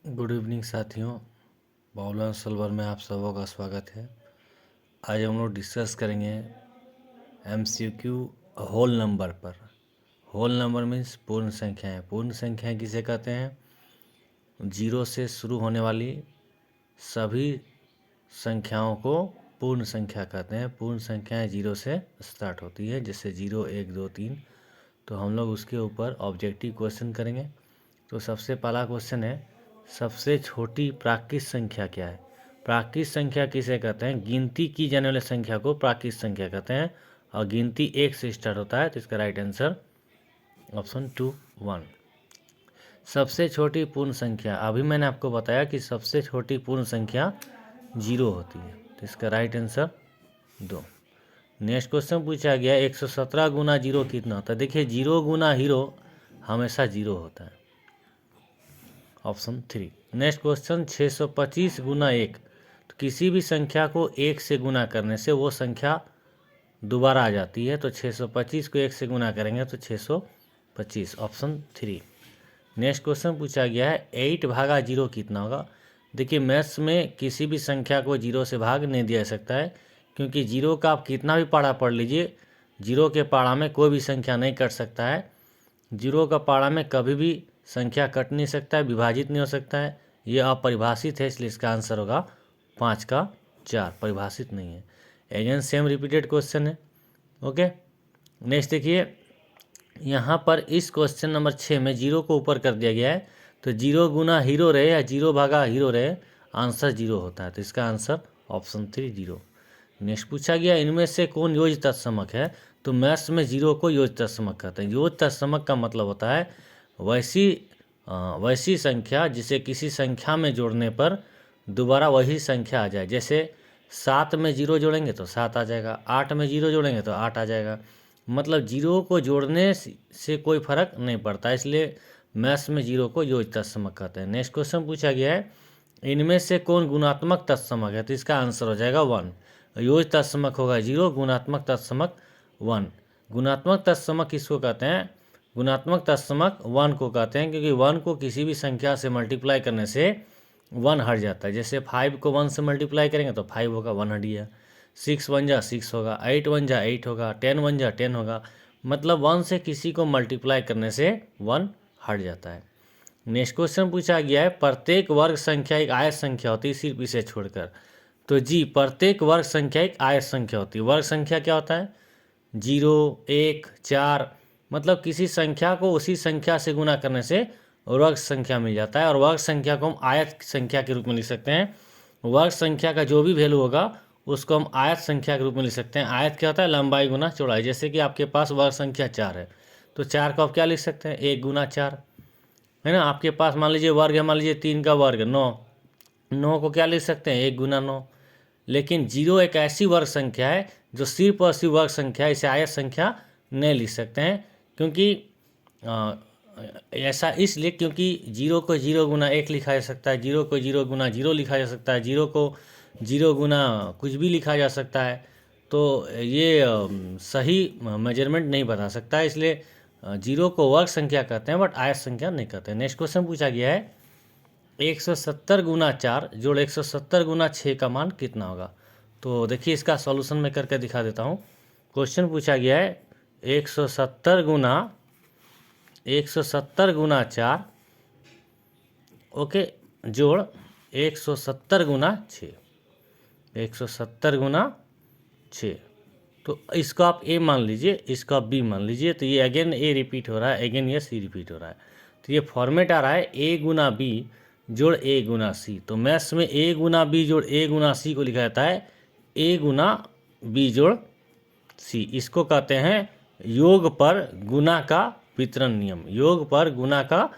Good evening साथियों, बाउला सलवर में आप सबों का स्वागत है। आज हम लोग डिस्कस करेंगे एमसीक्यू होल नंबर पर। होल नंबर मीन्स पूर्ण संख्याएं। पूर्ण संख्याएं किसे कहते हैं? जीरो से शुरू होने वाली सभी संख्याओं को पूर्ण संख्या कहते हैं। पूर्ण संख्याएं जीरो से स्टार्ट होती है, जैसे 0, 1, 2, 3। तो हम लोग उसके ऊपर ऑब्जेक्टिव क्वेश्चन करेंगे। तो सबसे पहला क्वेश्चन है, सबसे छोटी प्राकृत संख्या क्या है? प्राकृत संख्या किसे कहते हैं? गिनती की जाने वाली संख्या को प्राकृत संख्या कहते हैं, और गिनती 1 से स्टार्ट होता है। तो इसका राइट आंसर ऑप्शन 2, 1। सबसे छोटी पूर्ण संख्या, अभी मैंने आपको बताया कि सबसे छोटी पूर्ण संख्या 0 होती है। तो इसका राइट आंसर 2। नेक्स्ट क्वेश्चन पूछा गया 117 गुना 0 कितना होता है? देखिए 0 गुना हीरो हमेशा 0 होता है, ऑप्शन 3। नेक्स्ट क्वेश्चन 625 गुना 1। तो किसी भी संख्या को 1 से गुना करने से वो संख्या दोबारा आ जाती है। तो 625 को 1 से गुना करेंगे तो 625, ऑप्शन 3। नेक्स्ट क्वेश्चन पूछा गया है 8 भागा 0 कितना होगा? देखिए मैथ्स में किसी भी संख्या को 0 से भाग नहीं दिया जा सकता है, क्योंकि 0 का आप कितना भी पाड़ा पढ़ लीजिए, 0 के पाड़ा में कोई भी संख्या नहीं कट सकता है। 0 का पाड़ा में कभी भी संख्या कट नहीं सकता है, विभाजित नहीं हो सकता है। ये अपरिभाषित है, इसलिए इसका आंसर होगा 5 का 4, परिभाषित नहीं है। अगेन सेम रिपीटेड क्वेश्चन है। ओके, नेक्स्ट देखिए यहाँ पर इस क्वेश्चन नंबर 6 में 0 को ऊपर कर दिया गया है। तो 0 गुना हीरो रहे या 0 भागा हीरो रहे, आंसर 0 होता है। तो इसका आंसर ऑप्शन 3, 0। नेक्स्ट पूछा गया इनमें से कौन योज्य तत्समक है? तो मैथ्स में 0 को योज्य तत्समक कहते हैं। योज्य तत्समक का मतलब होता है वैसी संख्या जिसे किसी संख्या में जोड़ने पर दोबारा वही संख्या आ जाए। जैसे 7 में 0 जोड़ेंगे तो 7 आ जाएगा, 8 में 0 जोड़ेंगे तो 8 आ जाएगा। मतलब 0 को जोड़ने से कोई फर्क नहीं पड़ता, इसलिए मैथ्स में 0 को योज्य तत्समक कहते हैं। नेक्स्ट क्वेश्चन पूछा गया है इनमें से कौन गुणात्मक तत्समक है? तो इसका आंसर हो जाएगा 1। योज्य तत्समक होगा 0, गुणात्मक तत्समक 1। गुणात्मक तत्समक किसको कहते हैं? गुणात्मक तत्समक 1 को कहते हैं, क्योंकि 1 को किसी भी संख्या से मल्टीप्लाई करने से 1 हट जाता है। जैसे 5 को 1 से मल्टीप्लाई करेंगे तो 5 होगा, 1 हट गया। 6 1 जा 6 होगा, 8 1 जा 8 होगा, 10 1 जा 10 होगा। मतलब 1 से किसी को मल्टीप्लाई करने से 1 हट जाता है। नेक्स्ट क्वेश्चन पूछा गया है प्रत्येक वर्ग संख्या एक आयत संख्या होती है सिर्फ इसे छोड़कर। तो जी, प्रत्येक वर्ग संख्या एक आयत संख्या होती है। वर्ग संख्या क्या होता है? 0, 1, 4। मतलब किसी संख्या को उसी संख्या से गुना करने से वर्ग संख्या मिल जाता है, और वर्ग संख्या को हम आयत संख्या के रूप में लिख सकते हैं। वर्ग संख्या का जो भी वैल्यू होगा उसको हम आयत संख्या के रूप में लिख सकते हैं। आयत क्या होता है? लंबाई गुना चौड़ाई। जैसे कि आपके पास वर्ग संख्या 4 है, तो 4 को आप क्या लिख सकते हैं? 1 गुना 4, है ना। आपके पास मान लीजिए वर्ग है, मान लीजिए 3 का वर्ग 9, 9 को क्या लिख सकते हैं? 1 गुना 9। लेकिन 0 एक ऐसी वर्ग संख्या है जो सिर्फ और सिर्फ वर्ग संख्या है, इसे आयत संख्या नहीं लिख सकते हैं। क्योंकि ऐसा इसलिए क्योंकि 0 को 0 गुना 1 लिखा जा सकता है, 0 को 0 गुना 0 लिखा जा सकता है, 0 को 0 गुना कुछ भी लिखा जा सकता है। तो ये सही मेजरमेंट नहीं बता सकता है, इसलिए 0 को वर्ग संख्या कहते हैं बट आयत संख्या नहीं कहते हैं। नेक्स्ट क्वेश्चन पूछा गया है 170 गुना 4 जोड़ 170 गुना 6 का मान कितना होगा? तो देखिए इसका सॉल्यूशन मैं करके दिखा देता हूँ। क्वेश्चन पूछा गया है 170 गुना 4, ओके, जोड़ 170 गुना 6, 170 गुना 6। तो इसको आप ए मान लीजिए, इसको आप बी मान लीजिए। तो ये अगेन ए रिपीट हो रहा है, अगेन ये सी रिपीट हो रहा है। तो ये फॉर्मेट आ रहा है ए गुना बी जोड़ ए गुना सी। तो मैथ्स में ए गुना बी जोड़ ए गुना सी को लिखा जाता है ए गुना बी जोड़ सी। इसको कहते हैं योग पर गुना का वितरण नियम। योग पर गुना का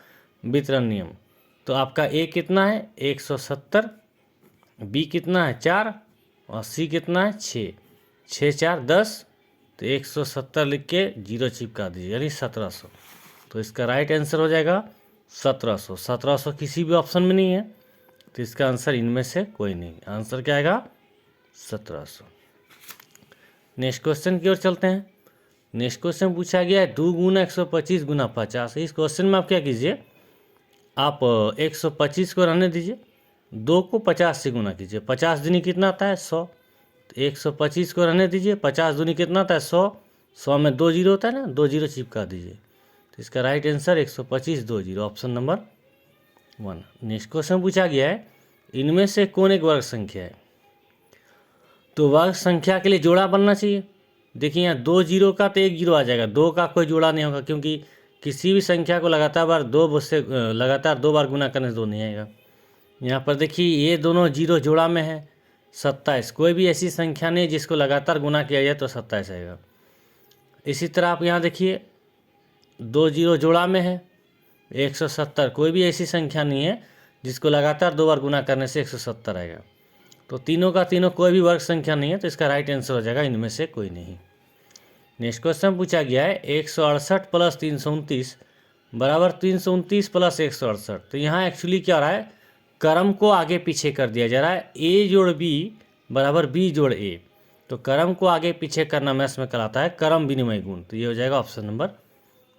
वितरण नियम। तो आपका ए कितना है? 170, बी कितना है? 4, और सी कितना है? 6। 6 4 10, तो 170 लिख के 0 चिपका दीजिए, यानी 1700। तो इसका राइट आंसर हो जाएगा 1700। 1700 किसी भी ऑप्शन में नहीं है, तो इसका आंसर इनमें से कोई नहीं। आंसर क्या आएगा? 1700। नेक्स्ट क्वेश्चन की ओर चलते हैं। नेक्स्ट क्वेश्चन पूछा गया है 2 गुना 125 गुना 50। इस क्वेश्चन में आप क्या कीजिए, आप 125 को रहने दीजिए, 2 को 50 से गुना कीजिए, 50 दूनी कितना आता है 100। तो 125 को रहने दीजिए, 50 दूनी कितना आता है 100, 100 में 2 जीरो होता है ना, 2 जीरो चिपका दीजिए। तो इसका right answer 125 2 zero, option number 1। Next question पूछा गया है, इनमें से कौन एक वर्ग संख्या है। तो वर्ग संख्या के लिए जोड़ा बनना चाहिए। देखिए यहाँ 2 जीरो का तो 1 जीरो आ जाएगा, 2 का कोई जोड़ा नहीं होगा, क्योंकि किसी भी संख्या को लगातार 2 बार गुना करने से 2 नहीं आएगा। यहाँ पर देखिए ये दोनों जीरो जोड़ा में है, 27। कोई भी ऐसी संख्या नहीं जिसको लगातार गुना किया जाए तो 27 आएगा। इसी तरह आप यहाँ देखिए 2 जीरो जोड़ा में है, 170। कोई भी ऐसी संख्या नहीं है जिसको लगातार 2 बार गुना करने से 170 आएगा। तो तीनों का तीनों कोई भी वर्ग संख्या नहीं है, तो इसका राइट आंसर हो जाएगा इनमें से कोई नहीं। नेक्स्ट क्वेश्चन पूछा गया है, 168 प्लस 329 बराबर 329 प्लस 168। तो यहाँ एक्चुअली क्या हो रहा है, क्रम को आगे पीछे कर दिया जा रहा है। ए जोड़ बी बराबर बी जोड़ ए। तो क्रम को आगे पीछे करना मैथ्स में कहलाता है क्रम विनिमय गुण। तो ये हो जाएगा ऑप्शन नंबर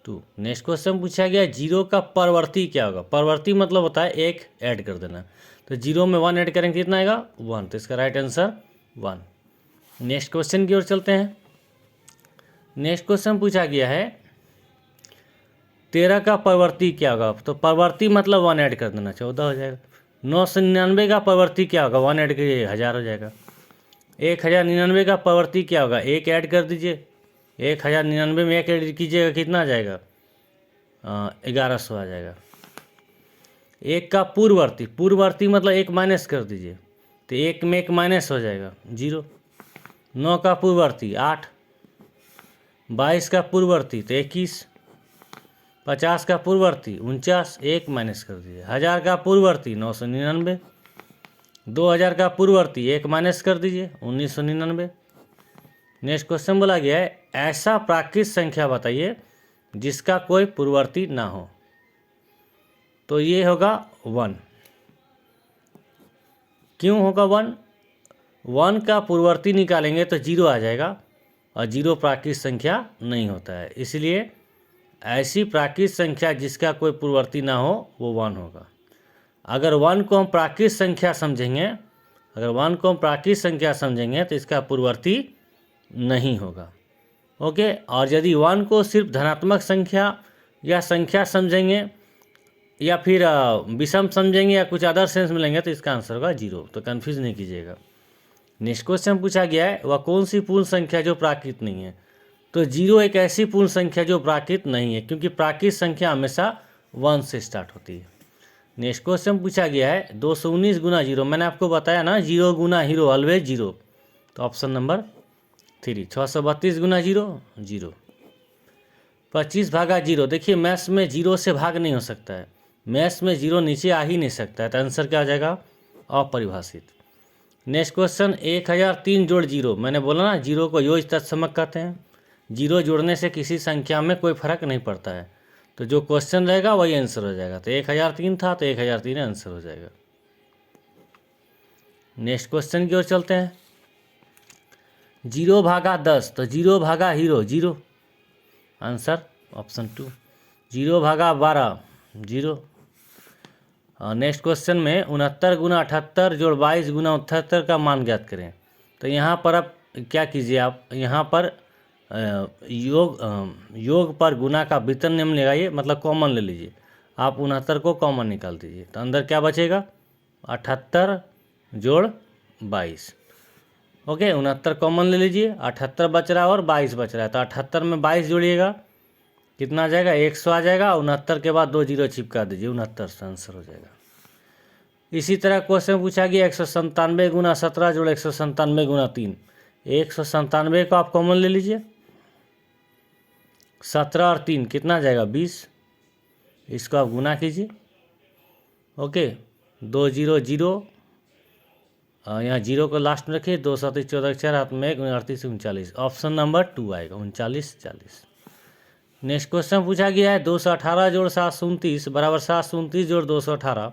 2। नेक्स्ट क्वेश्चन पूछा गया, जीरो का परवर्ती क्या होगा। परवर्ती मतलब होता है 1 ऐड कर देना। तो जीरो में 1 ऐड करेंगे कितना आएगा 1। तो इसका राइट आंसर 1। नेक्स्ट क्वेश्चन की ओर चलते हैं। नेक्स्ट क्वेश्चन पूछा गया है, 13 का परवर्ती क्या होगा। तो परवर्ती मतलब 1 ऐड कर देना, 14 हो जाएगा। 999 का परवर्ती क्या होगा, 1 ऐड करिए 1000 हो जाएगा। 1099 का परवर्ती क्या होगा, 1 ऐड कर दीजिए। 1099 में 1 ऐड कीजिएगा कितना आ जाएगा 1100 आ जाएगा। 1 का पूर्ववर्ती, पूर्ववर्ती मतलब 1 माइनस कर दीजिए, तो 1 में 1 माइनस हो जाएगा 0। 9 का पूर्ववर्ती 8। 22 का पूर्ववर्ती तो 21। 50 का पूर्ववर्ती 49, 1 माइनस कर दीजिए। 1000 का पूर्ववर्ती 999। 2000 का पूर्ववर्ती 1 माइनस कर दीजिए 1999। नेक्स्ट क्वेश्चन बोला गया है, ऐसा प्राकृत संख्या बताइए जिसका कोई पूर्ववर्ती ना हो। तो ये होगा 1। क्यों होगा 1? 1 का पूर्ववर्ती निकालेंगे तो 0 आ जाएगा, और 0 प्राकृत संख्या नहीं होता है। इसलिए ऐसी प्राकृत संख्या जिसका कोई पूर्ववर्ती ना हो वो 1 होगा। अगर 1 को हम प्राकृत संख्या समझेंगे, तो इसका पूर्ववर्ती नहीं होगा। ओके। और यदि 1 को सिर्फ धनात्मक संख्या या संख्या समझेंगे, या फिर विषम समझेंगे, या कुछ अदर सेंस में लेंगे, तो इसका आंसर होगा 0। तो कन्फ्यूज नहीं कीजिएगा। नेक्स्ट क्वेश्चन पूछा गया है, वह कौन सी पूर्ण संख्या जो प्राकृत नहीं है। तो 0 एक ऐसी पूर्ण संख्या जो प्राकृत नहीं है, क्योंकि प्राकृत संख्या हमेशा 1 से स्टार्ट होती है। नेक्स्ट क्वेश्चन पूछा गया है, 219 गुना 0। मैंने आपको बताया ना 0 गुना हीरो ऑलवेज 0। तो ऑप्शन नंबर 3। 632 गुना 0 0। 25 भागा 0। देखिए मैथ्स में 0 से भाग नहीं हो सकता है, मैथ्स में 0 नीचे आ ही नहीं सकता है। तो आंसर क्या हो जाएगा अपरिभाषित। नेक्स्ट क्वेश्चन, 1003 जोड़ 0। मैंने बोला ना 0 को योज तत्समक कहते हैं। 0 जोड़ने से किसी संख्या में कोई फर्क नहीं पड़ता है, तो जो क्वेश्चन रहेगा वही आंसर हो जाएगा। तो 1003 था, तो 1003 आंसर हो जाएगा। नेक्स्ट क्वेश्चन की ओर चलते हैं। 0 भागा 10। तो 0 भागा हीरो 0, आंसर ऑप्शन 2। 0 भागा 12 0। नेक्स्ट क्वेश्चन में 69 गुना 78 जोड़ 22 गुना 78 का मान ज्ञात करें। तो यहाँ पर आप क्या कीजिए, आप यहाँ पर योग पर गुना का वितरण नियम लगाइए, मतलब कॉमन ले लीजिए। आप 69 को कॉमन निकाल दीजिए, तो अंदर क्या बचेगा 78 जोड़ 22। ओके, 69 कॉमन ले लीजिए, 78 बच रहा है और 22 बच रहा है। तो 78 में 22 जोड़िएगा कितना आ जाएगा 100 आ जाएगा। 69 के बाद 2 जीरो चिपका दीजिए, 69 से आंसर हो जाएगा। इसी तरह क्वेश्चन पूछा गया 197 गुना 17 जोड़ 197 गुना 3। 197 को आप कॉमन ले लीजिए, 17 और 3 कितना आ जाएगा 20। इसको आप गुना कीजिए। ओके, 2 जीरो जीरो, यहाँ जीरो को लास्ट में रखिए। 2 7 14 4 हाथ में 1 38 39, ऑप्शन नंबर 2 आएगा 39 40। नेक्स्ट क्वेश्चन पूछा गया है 218 जोड़ 729 बराबर 729 जोड़ 218।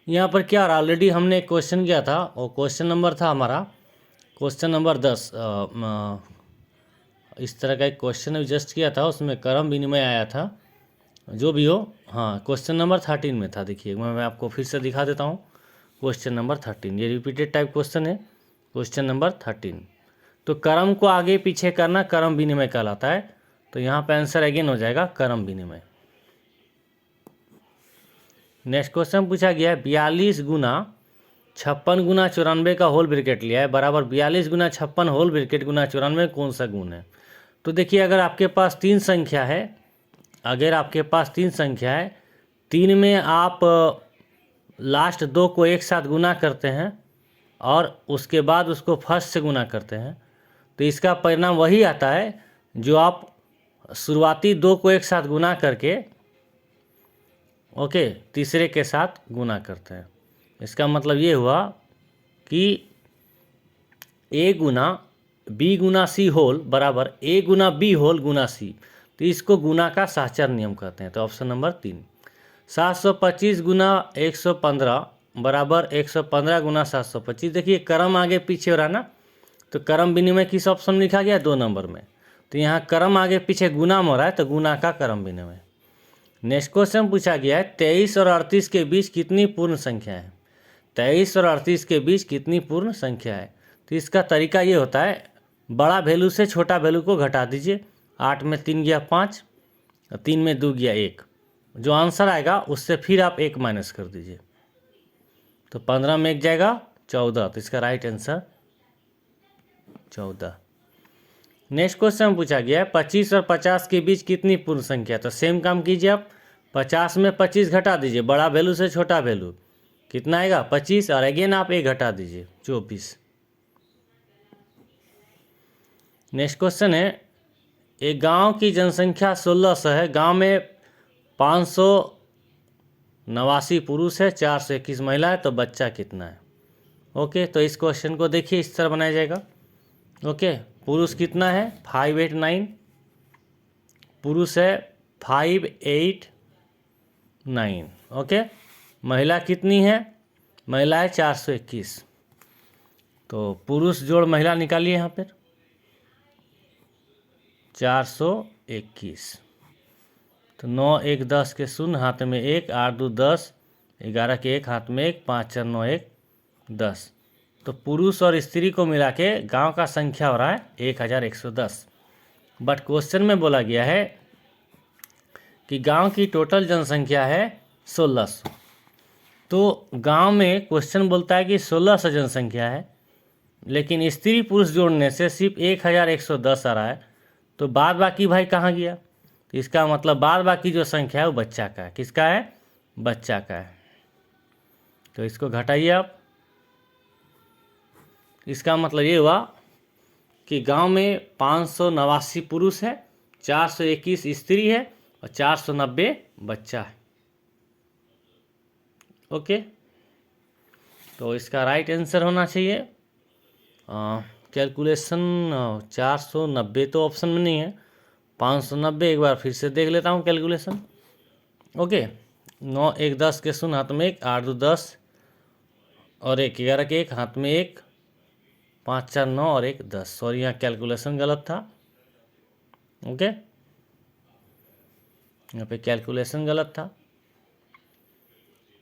यहाँ पर क्या रहा, ऑलरेडी हमने एक क्वेश्चन किया था, और क्वेश्चन नंबर था हमारा क्वेश्चन नंबर 10। इस तरह का एक क्वेश्चन जस्ट किया था, उसमें क्रम विनिमय आया था जो भी हो। हाँ, क्वेश्चन नंबर 13 में था। देखिए मैं आपको फिर से दिखा देता हूँ। क्वेश्चन नंबर 13, ये रिपीटेड टाइप क्वेश्चन है। क्वेश्चन नंबर 13, तो क्रम को आगे पीछे करना क्रम विनिमय कहलाता है। तो यहाँ पे आंसर अगेन हो जाएगा क्रम विनिमय। नेक्स्ट क्वेश्चन पूछा गया है 42 गुना 56 गुना 94 का होल ब्रैकेट लिया है बराबर 42 गुना 56 होल ब्रैकेट गुना 94 कौन सा गुण है। तो देखिए अगर आपके पास तीन संख्या है, अगर आपके पास तीन संख्या है, तीन में आप लास्ट दो को एक साथ गुना करते हैं और उसके बाद उसको फर्स्ट से गुना करते हैं, तो इसका परिणाम वही आता है जो आप शुरुआती दो को एक साथ गुना करके ओके तीसरे के साथ गुना करते हैं। इसका मतलब ये हुआ कि ए गुना बी गुना सी होल बराबर ए गुना बी होल गुना सी। तो इसको गुना का साहचर्य नियम कहते हैं। तो ऑप्शन नंबर 3, 725 गुना 115 बराबर 115 गुना 725। देखिए क्रम आगे पीछे हो रहा ना, तो क्रम विनिमय किस ऑप्शन में लिखा गया है? 2 नंबर में। तो यहाँ क्रम आगे पीछे गुना में हो रहा है, तो गुना का क्रम विनिमय। नेक्स्ट क्वेश्चन पूछा गया है 23 और 38 के बीच कितनी पूर्ण संख्या है। 23 और 38 के बीच कितनी पूर्ण संख्या है। तो इसका तरीका ये होता है, बड़ा वैल्यू से छोटा वैल्यू को घटा दीजिए। 8 में 3 गया 5, 3 में 2 गया 1। जो आंसर आएगा उससे फिर आप 1 माइनस कर दीजिए, तो 15 में 1 जाएगा 14। तो इसका राइट आंसर 14। नेक्स्ट क्वेश्चन पूछा गया है 25 और 50 के बीच कितनी पूर्ण संख्या। तो सेम काम कीजिए आप, 50 में 25 घटा दीजिए, बड़ा वैल्यू से छोटा वैल्यू कितना आएगा 25, और अगेन आप 1 घटा दीजिए 24। नेक्स्ट क्वेश्चन है, एक गांव की जनसंख्या 1600 है, गांव में 589 पुरुष है, 421 महिला है, तो बच्चा कितना है। ओके, तो इस क्वेश्चन को देखिए इस तरह बनाया जाएगा। ओके, पुरुष कितना है 589, पुरुष है 589। ओके, महिला कितनी है, महिला है 421। तो पुरुष जोड़ महिला निकालिए यहाँ पर 421। तो 9 1 10 के 0 हाथ में 1, 8 2 10, 11 के 1 हाथ में 1, 5 4 9 1 10। तो पुरुष और स्त्री को मिला के गाँव का संख्या हो रहा है 1110। बट क्वेश्चन में बोला गया है कि गांव की टोटल जनसंख्या है 1600। तो गांव में क्वेश्चन बोलता है कि 1600 जनसंख्या है, लेकिन स्त्री पुरुष जोड़ने से सिर्फ 1110 आ रहा है। तो बाद बाकी भाई कहाँ गया। तो इसका मतलब बाद बाकी जो संख्या है वो बच्चा का है। किसका है, बच्चा का है। तो इसको घटाइए आप। इसका मतलब ये हुआ कि गांव में 589 पुरुष है, 421 स्त्री है और 490 बच्चा है। ओके, तो इसका राइट आंसर होना चाहिए कैलकुलेशन 490 तो ऑप्शन में नहीं है, 590। एक बार फिर से देख लेता हूँ कैलकुलेशन। ओके, 9 1 10 के 0 हाथ में 1, 8 2 10 और 1 11 के 1 हाथ में 1, 5 4 9 और 1 10। सॉरी, यहाँ कैलकुलेशन गलत था। ओके, यहाँ पे कैलकुलेशन गलत था,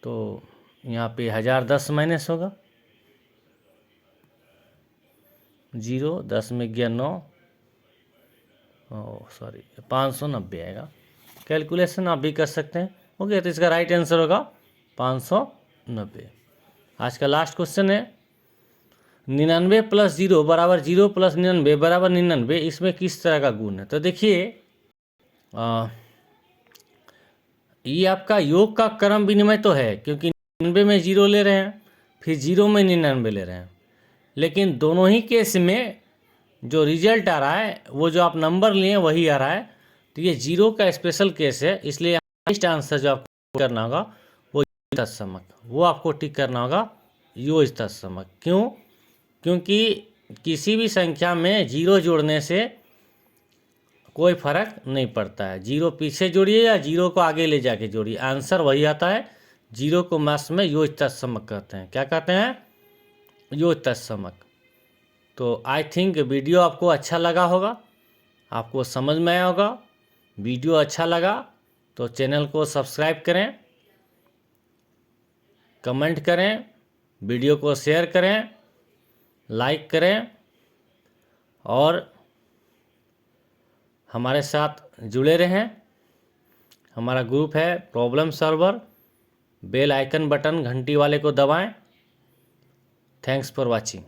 तो यहाँ पे 1010 माइनस होगा 0, 10 में गया 9, सॉरी 590 आएगा। कैलकुलेशन आप भी कर सकते हैं। ओके, तो इसका राइट आंसर होगा 590। आज का लास्ट क्वेश्चन है 99 + 0 बराबर 0 + 99 बराबर 99, इसमें किस तरह का गुण है। तो देखिए ये आपका योग का क्रम विनिमय तो है, क्योंकि 99 में 0 ले रहे हैं, फिर 0 में 99 ले रहे हैं, लेकिन दोनों ही केस में जो रिजल्ट आ रहा है वो जो आप नंबर लिए वही आ रहा है। तो ये 0 का स्पेशल केस है, इसलिए नेक्स्ट आंसर जो आपको करना होगा वो तत्समक, वो आपको टिक करना होगा यो तत्समक। क्यों? क्योंकि किसी भी संख्या में 0 जोड़ने से कोई फर्क नहीं पड़ता है। 0 पीछे जोड़िए या 0 को आगे ले जाके जोड़िए, आंसर वही आता है। 0 को मैथ्स में यो तत्समक कहते हैं। क्या कहते हैं? यो तत्समक। तो आई थिंक वीडियो आपको अच्छा लगा होगा, आपको समझ में आया होगा। वीडियो अच्छा लगा तो चैनल को सब्सक्राइब करें, कमेंट करें, वीडियो को शेयर करें, लाइक करें और हमारे साथ जुड़े रहें। हमारा ग्रुप है problem solver. Bell icon button घंटी वाले को दबाएं। Thanks for watching.